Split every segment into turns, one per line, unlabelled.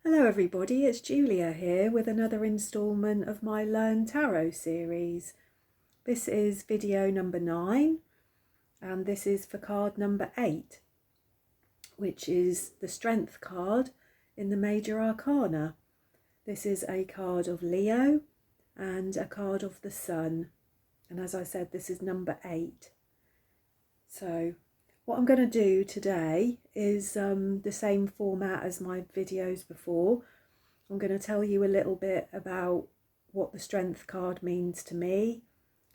Hello everybody, it's Julia here with another instalment of my Learn Tarot series. This is video number 9 and this is for card number 8, which is the Strength card in the Major Arcana. This is a card of Leo and a card of the Sun, and as I said, this is number 8. So what I'm going to do today is the same format as my videos before. I'm going to tell you a little bit about what the Strength card means to me,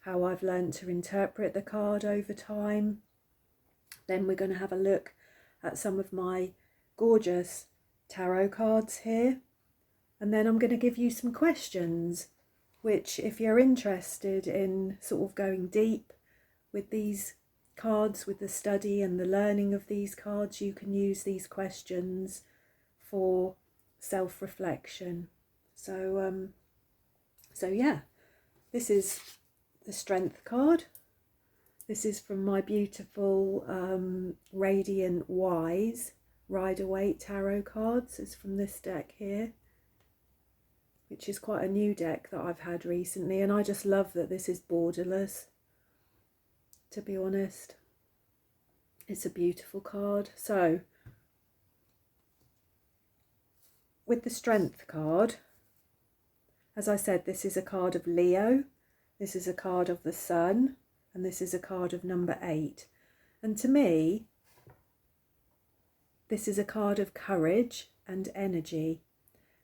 how I've learned to interpret the card over time. Then we're going to have a look at some of my gorgeous tarot cards here. And then I'm going to give you some questions, which if you're interested in sort of going deep with these cards, with the study and the learning of these cards, you can use these questions for self-reflection. So yeah, this is the Strength card. This is from my beautiful Radiant Wise Rider-Waite tarot cards. It's from this deck here, which is quite a new deck that I've had recently, and I just love that this is borderless. To be honest, it's a beautiful card. So with the Strength card, as I said, this is a card of Leo, this is a card of the Sun, and this is a card of number 8. And to me, this is a card of courage and energy.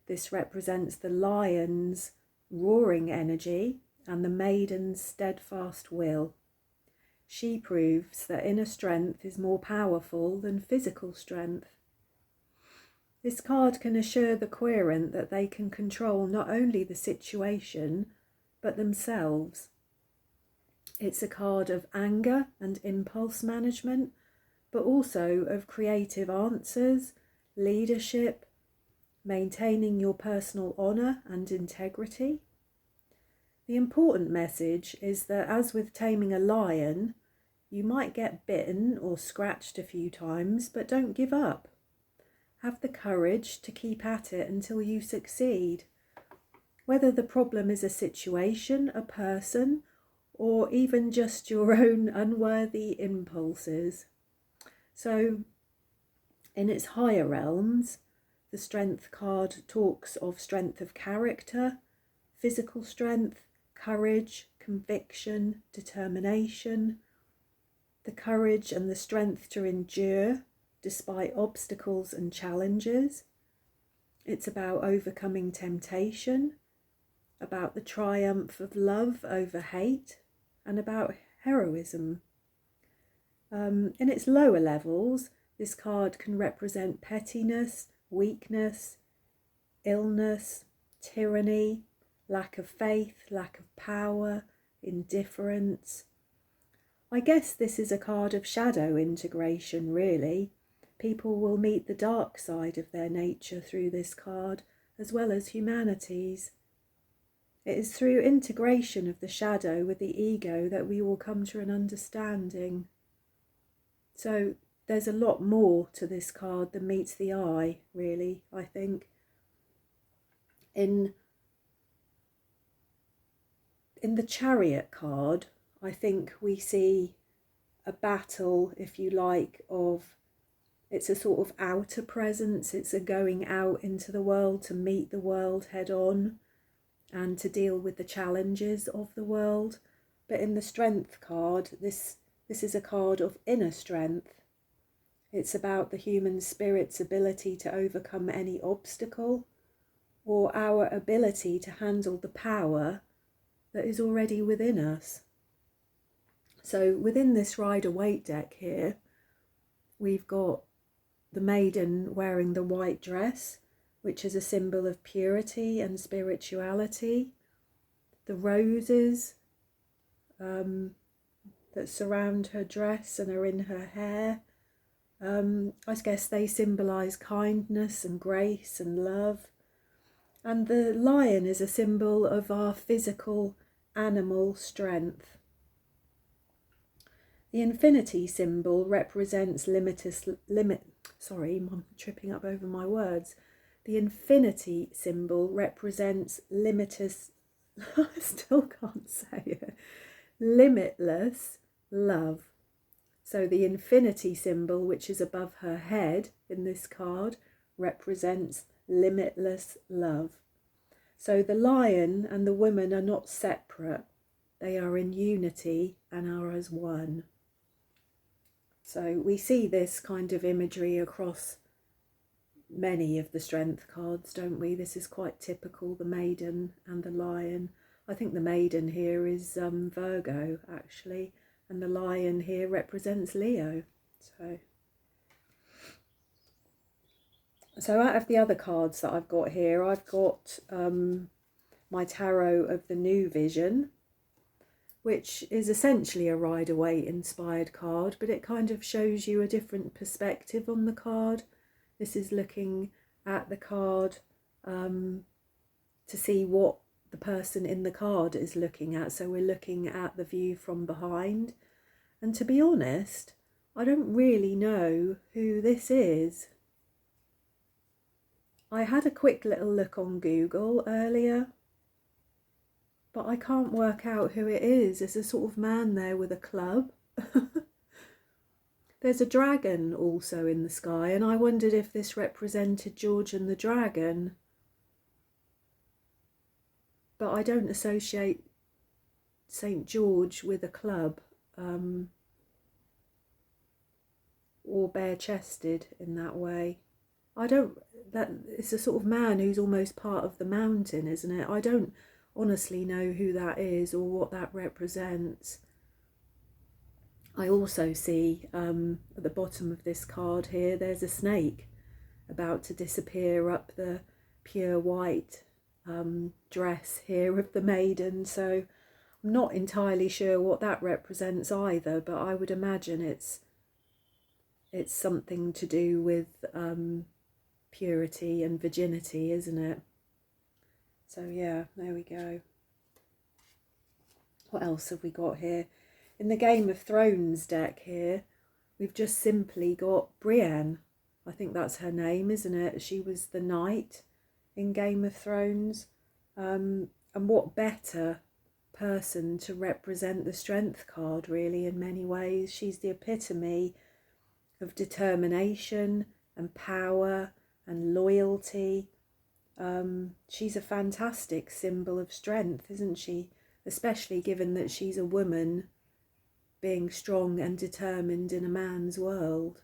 This represents the lion's roaring energy and the maiden's steadfast will. She proves that inner strength is more powerful than physical strength. This card can assure the querent that they can control not only the situation, but themselves. It's a card of anger and impulse management, but also of creative answers, leadership, maintaining your personal honour and integrity. The important message is that, as with taming a lion, you might get bitten or scratched a few times, but don't give up. Have the courage to keep at it until you succeed. Whether the problem is a situation, a person, or even just your own unworthy impulses. So, in its higher realms, the Strength card talks of strength of character, physical strength, courage, conviction, determination, the courage and the strength to endure despite obstacles and challenges. It's about overcoming temptation, about the triumph of love over hate, and about heroism. In its lower levels, this card can represent pettiness, weakness, illness, tyranny, lack of faith, lack of power, indifference. I guess this is a card of shadow integration, really. People will meet the dark side of their nature through this card, as well as humanity's. It is through integration of the shadow with the ego that we will come to an understanding. So there's a lot more to this card than meets the eye, really, I think. In the Chariot card, I think we see a battle, if you like, it's a sort of outer presence. It's a going out into the world to meet the world head on and to deal with the challenges of the world. But in the Strength card, this is a card of inner strength. It's about the human spirit's ability to overcome any obstacle, or our ability to handle the power that is already within us. So within this Rider-Waite deck here, we've got the maiden wearing the white dress, which is a symbol of purity and spirituality. The roses that surround her dress and are in her hair, I guess they symbolise kindness and grace and love. And the lion is a symbol of our physical animal strength. The infinity symbol represents I'm tripping up over my words. The infinity symbol represents limitless, I still can't say it, limitless love. So the infinity symbol, which is above her head in this card, represents limitless love. So the lion and the woman are not separate. They are in unity and are as one. So we see this kind of imagery across many of the strength cards, don't we? This is quite typical, the maiden and the lion. I think the maiden here is Virgo, actually, and the lion here represents Leo. So out of the other cards that I've got here, I've got my Tarot of the New Vision, which is essentially a Rider-Waite inspired card, but it kind of shows you a different perspective on the card. This is looking at the card to see what the person in the card is looking at. So we're looking at the view from behind. And to be honest, I don't really know who this is. I had a quick little look on Google earlier, but I can't work out who it is. There's a sort of man there with a club. There's a dragon also in the sky, and I wondered if this represented George and the dragon. But I don't associate St. George with a club or bare-chested in that way. It's a sort of man who's almost part of the mountain, isn't it? I don't honestly know who that is or what that represents. I also see at the bottom of this card here, there's a snake about to disappear up the pure white dress here of the maiden. So I'm not entirely sure what that represents either, but I would imagine it's something to do with purity and virginity, isn't it? So yeah, there we go. What else have we got here? In the Game of Thrones deck here, we've just simply got Brienne. I think that's her name, isn't it? She was the knight in Game of Thrones. And what better person to represent the strength card, really, in many ways. She's the epitome of determination and power and loyalty. She's a fantastic symbol of strength, isn't she? Especially given that she's a woman being strong and determined in a man's world.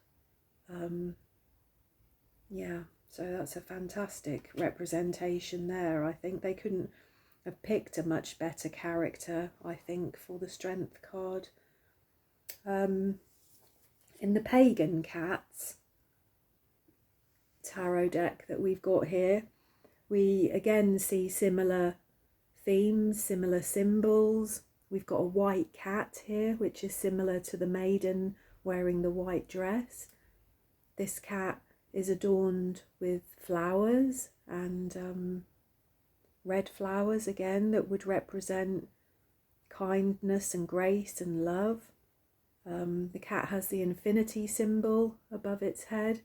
Yeah, so that's a fantastic representation there. I think they couldn't have picked a much better character, I think, for the strength card. In the Pagan Cats tarot deck that we've got here, we again see similar themes, similar symbols. We've got a white cat here, which is similar to the maiden wearing the white dress. This cat is adorned with flowers and red flowers again that would represent kindness and grace and love. The cat has the infinity symbol above its head.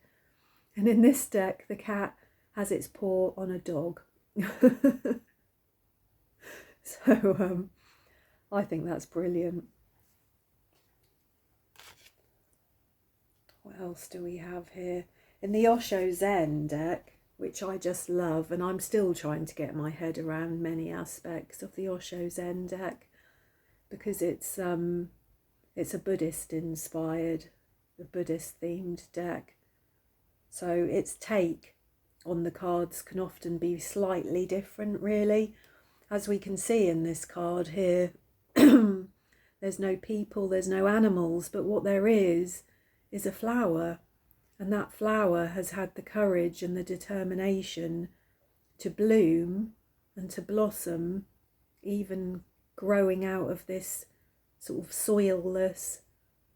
And in this deck, the cat has its paw on a dog. So I think that's brilliant. What else do we have here? In the Osho Zen deck, which I just love, and I'm still trying to get my head around many aspects of the Osho Zen deck, because it's a Buddhist-inspired, a Buddhist-themed deck. So its take on the cards can often be slightly different, really. As we can see in this card here, there's no people, there's no animals, but what there is a flower. And that flower has had the courage and the determination to bloom and to blossom, even growing out of this sort of soilless,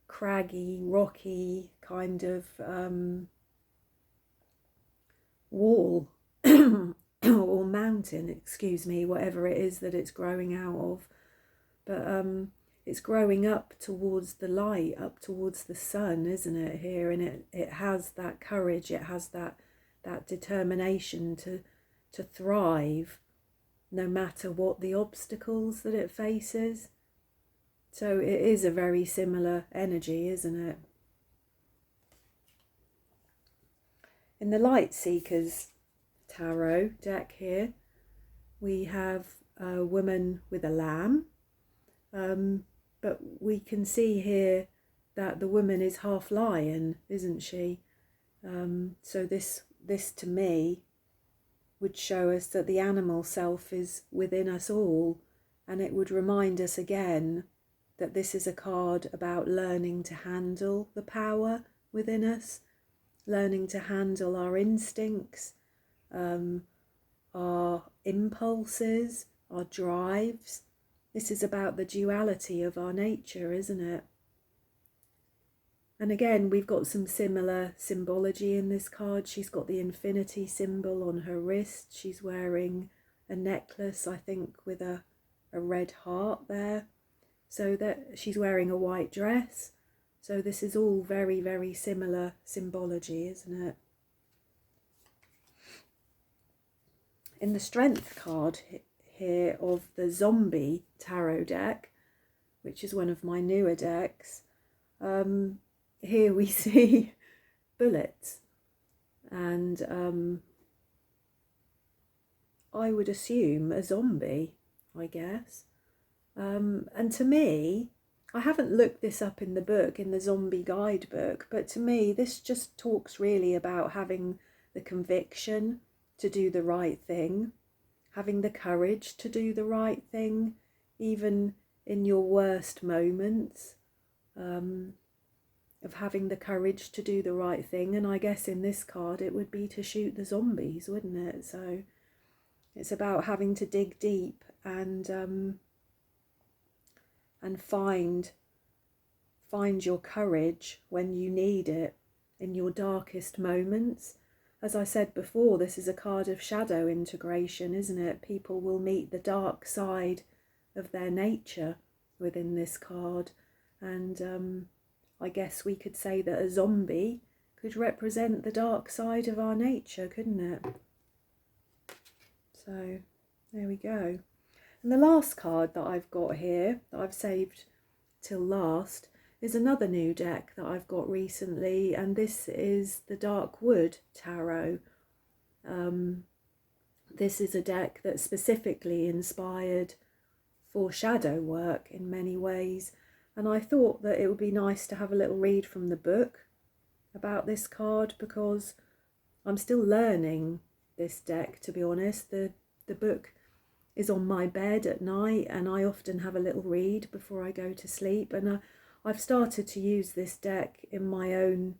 craggy, rocky kind of wall or mountain, excuse me, whatever it is that it's growing out of. But it's growing up towards the light, up towards the sun, isn't it, here? And it has that courage, it has that that determination to thrive no matter what the obstacles that it faces. So it is a very similar energy, isn't it? In the Light Seekers Tarot deck here, we have a woman with a lamb, but we can see here that the woman is half lion, isn't she? So this to me would show us that the animal self is within us all, and it would remind us again that this is a card about learning to handle the power within us, learning to handle our instincts, our impulses, our drives. This is about the duality of our nature, isn't it? And again, we've got some similar symbology in this card. She's got the infinity symbol on her wrist. She's wearing a necklace, I think, with a red heart there. So that she's wearing a white dress. So this is all very, very similar symbology, isn't it? In the Strength card here of the Zombie Tarot deck, which is one of my newer decks, here we see bullets, and I would assume a zombie, I guess. And to me, I haven't looked this up in the book, in the zombie guidebook, but to me this just talks really about having the conviction to do the right thing, having the courage to do the right thing, even in your worst moments, of having the courage to do the right thing. And I guess in this card it would be to shoot the zombies, wouldn't it? So it's about having to dig deep and find your courage when you need it in your darkest moments. As I said before, this is a card of shadow integration, isn't it? People will meet the dark side of their nature within this card, and I guess we could say that a zombie could represent the dark side of our nature, couldn't it? So there we go. And the last card that I've got here, that I've saved till last, is another new deck that I've got recently, and this is the Dark Wood Tarot. This is a deck that's specifically inspired for shadow work in many ways, and I thought that it would be nice to have a little read from the book about this card, because I'm still learning this deck, to be honest. The book is on my bed at night, and I often have a little read before I go to sleep, and I've started to use this deck in my own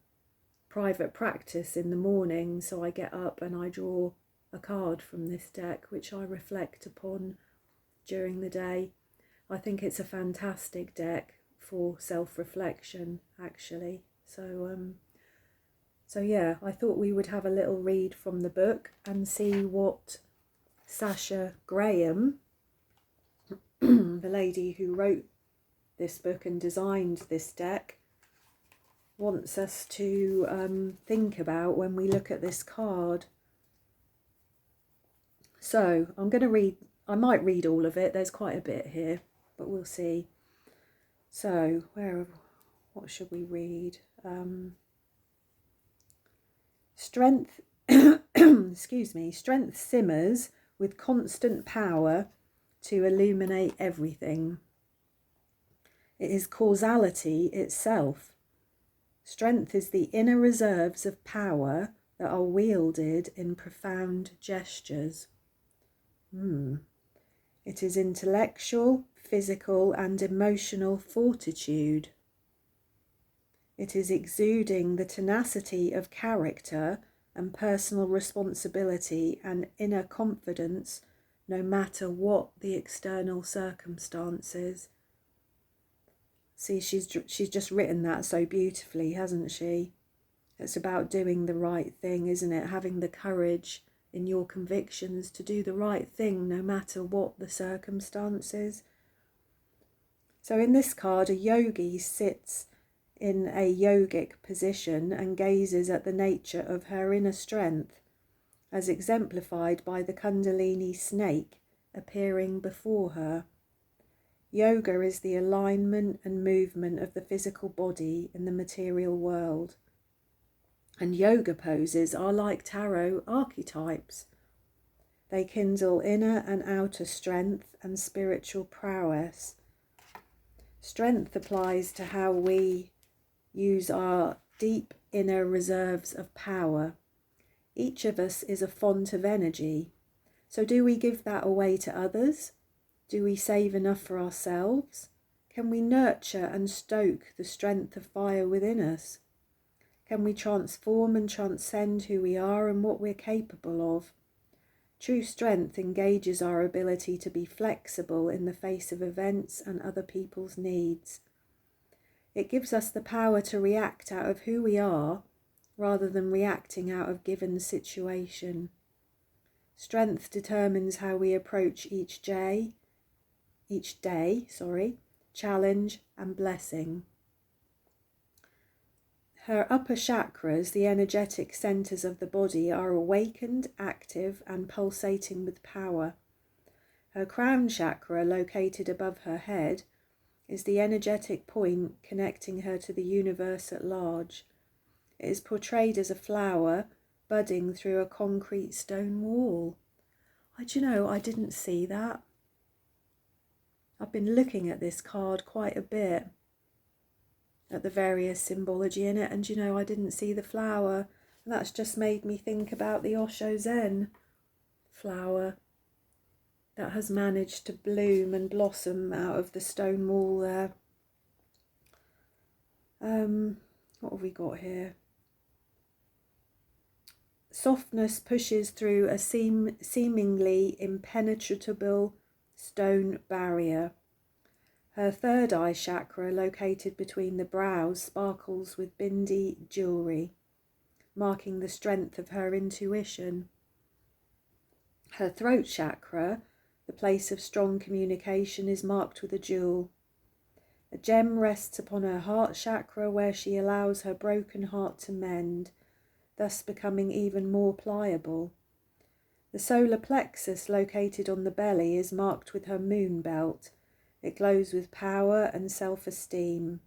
private practice in the morning. So I get up and I draw a card from this deck which I reflect upon during the day. I think it's a fantastic deck for self-reflection, actually. So yeah, I thought we would have a little read from the book and see what Sasha Graham, the lady who wrote this book and designed this deck, wants us to think about when we look at this card. So I'm going to read, I might read all of it, there's quite a bit here, but we'll see. So what should we read? Strength, excuse me, strength simmers with constant power to illuminate everything. It is causality itself. Strength is the inner reserves of power that are wielded in profound gestures. It is intellectual, physical, and emotional fortitude. It is exuding the tenacity of character and personal responsibility and inner confidence, no matter what the external circumstances. See, she's just written that so beautifully, hasn't she? It's about doing the right thing, isn't it? Having the courage in your convictions to do the right thing, no matter what the circumstances. So in this card, a yogi sits in a yogic position and gazes at the nature of her inner strength, as exemplified by the Kundalini snake appearing before her. Yoga is the alignment and movement of the physical body in the material world. And yoga poses are like tarot archetypes. They kindle inner and outer strength and spiritual prowess. Strength applies to how we use our deep inner reserves of power. Each of us is a font of energy. So do we give that away to others? Do we save enough for ourselves? Can we nurture and stoke the strength of fire within us? Can we transform and transcend who we are and what we're capable of? True strength engages our ability to be flexible in the face of events and other people's needs. It gives us the power to react out of who we are rather than reacting out of given situation. Strength determines how we approach each day, challenge and blessing. Her upper chakras, the energetic centers of the body, are awakened, active and pulsating with power. Her crown chakra, located above her head, is the energetic point connecting her to the universe at large. It is portrayed as a flower budding through a concrete stone wall. I didn't see that. I've been looking at this card quite a bit, at the various symbology in it, and I didn't see the flower. And that's just made me think about the Osho Zen flower that has managed to bloom and blossom out of the stone wall there. What have we got here? Softness pushes through a seemingly impenetrable stone barrier. Her third eye chakra, located between the brows, sparkles with bindi jewellery, marking the strength of her intuition. Her throat chakra, the place of strong communication, is marked with a jewel. A gem rests upon her heart chakra, where she allows her broken heart to mend, thus becoming even more pliable. The solar plexus, located on the belly, is marked with her moon belt. It glows with power and self-esteem.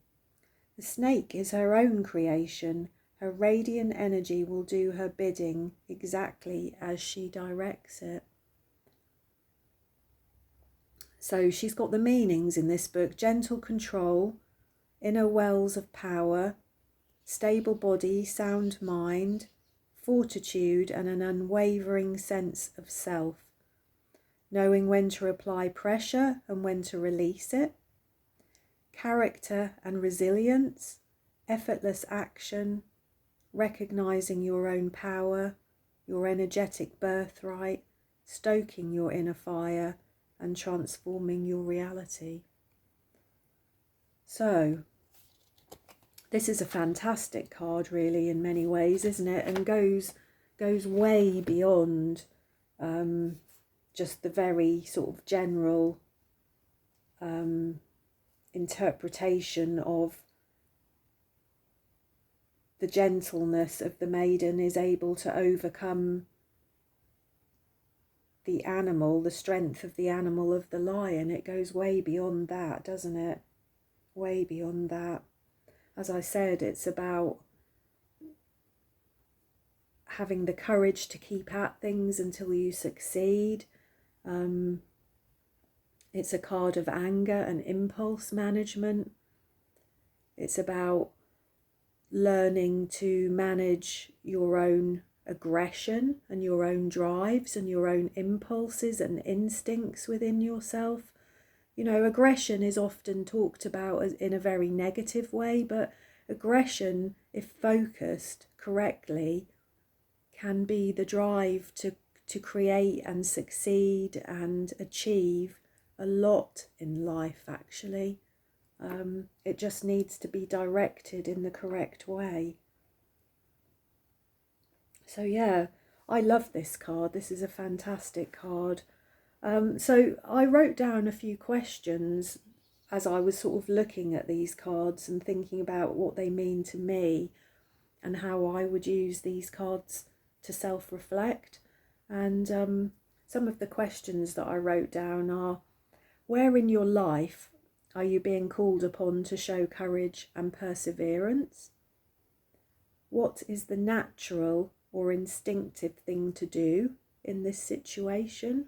The snake is her own creation. Her radiant energy will do her bidding exactly as she directs it. So she's got the meanings in this book: gentle control, inner wells of power, stable body, sound mind, fortitude and an unwavering sense of self, knowing when to apply pressure and when to release it, character and resilience, effortless action, recognizing your own power, your energetic birthright, stoking your inner fire and transforming your reality. So this is a fantastic card, really, in many ways, isn't it? And goes way beyond just the very sort of general interpretation of the gentleness of the maiden is able to overcome the animal, the strength of the animal of the lion. It goes way beyond that, doesn't it? Way beyond that. As I said, it's about having the courage to keep at things until you succeed. It's a card of anger and impulse management. It's about learning to manage your own aggression and your own drives and your own impulses and instincts within yourself. Aggression is often talked about as in a very negative way, but aggression, if focused correctly, can be the drive to create and succeed and achieve a lot in life, actually. It just needs to be directed in the correct way. So yeah, I love this card. This is a fantastic card. So I wrote down a few questions as I was sort of looking at these cards and thinking about what they mean to me and how I would use these cards to self-reflect. And some of the questions that I wrote down are: where in your life are you being called upon to show courage and perseverance? What is the natural or instinctive thing to do in this situation?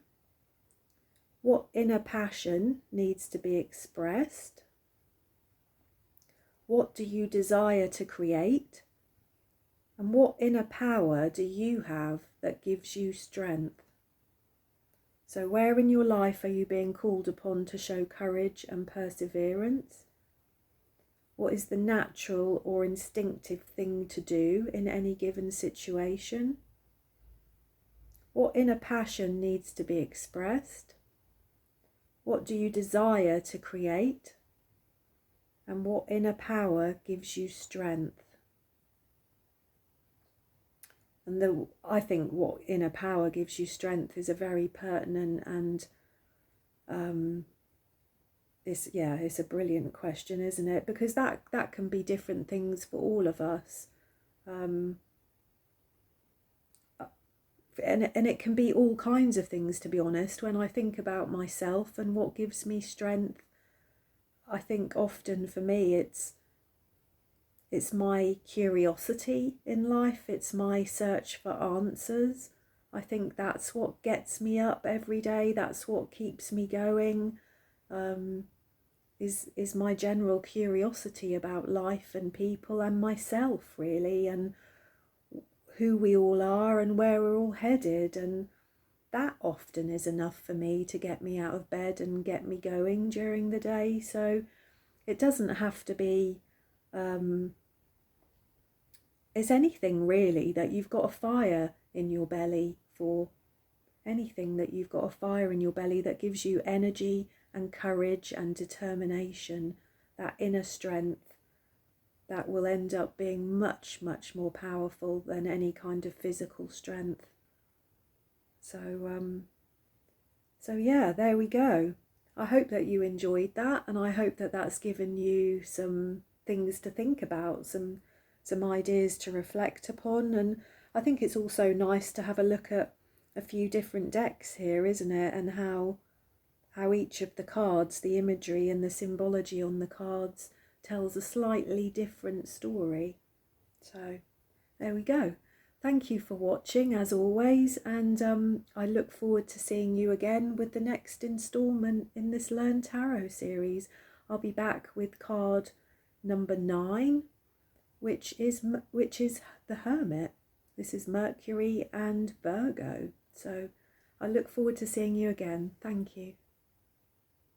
What inner passion needs to be expressed? What do you desire to create? And what inner power do you have that gives you strength? So where in your life are you being called upon to show courage and perseverance? What is the natural or instinctive thing to do in any given situation? What inner passion needs to be expressed? What do you desire to create? And what inner power gives you strength? And I think what inner power gives you strength is a very pertinent and it's a brilliant question, isn't it? Because that can be different things for all of us. And it can be all kinds of things, to be honest. When I think about myself and what gives me strength, I think often for me it's my curiosity in life, it's my search for answers. I think that's what gets me up every day, that's what keeps me going, is my general curiosity about life and people and myself, really, and who we all are and where we're all headed. And that often is enough for me to get me out of bed and get me going during the day. So it doesn't have to be it's anything really that you've got a fire in your belly for. Anything that you've got a fire in your belly that gives you energy and courage and determination, that inner strength that will end up being much, much more powerful than any kind of physical strength. So yeah, there we go. I hope that you enjoyed that, and I hope that that's given you some things to think about, some ideas to reflect upon. And I think it's also nice to have a look at a few different decks here, isn't it? And how each of the cards, the imagery and the symbology on the cards, tells a slightly different story. So there we go. Thank you for watching as always, and I look forward to seeing you again with the next instalment in this Learn Tarot series. I'll be back with card number 9, which is the Hermit. This is Mercury and Virgo. So I look forward to seeing you again. Thank you.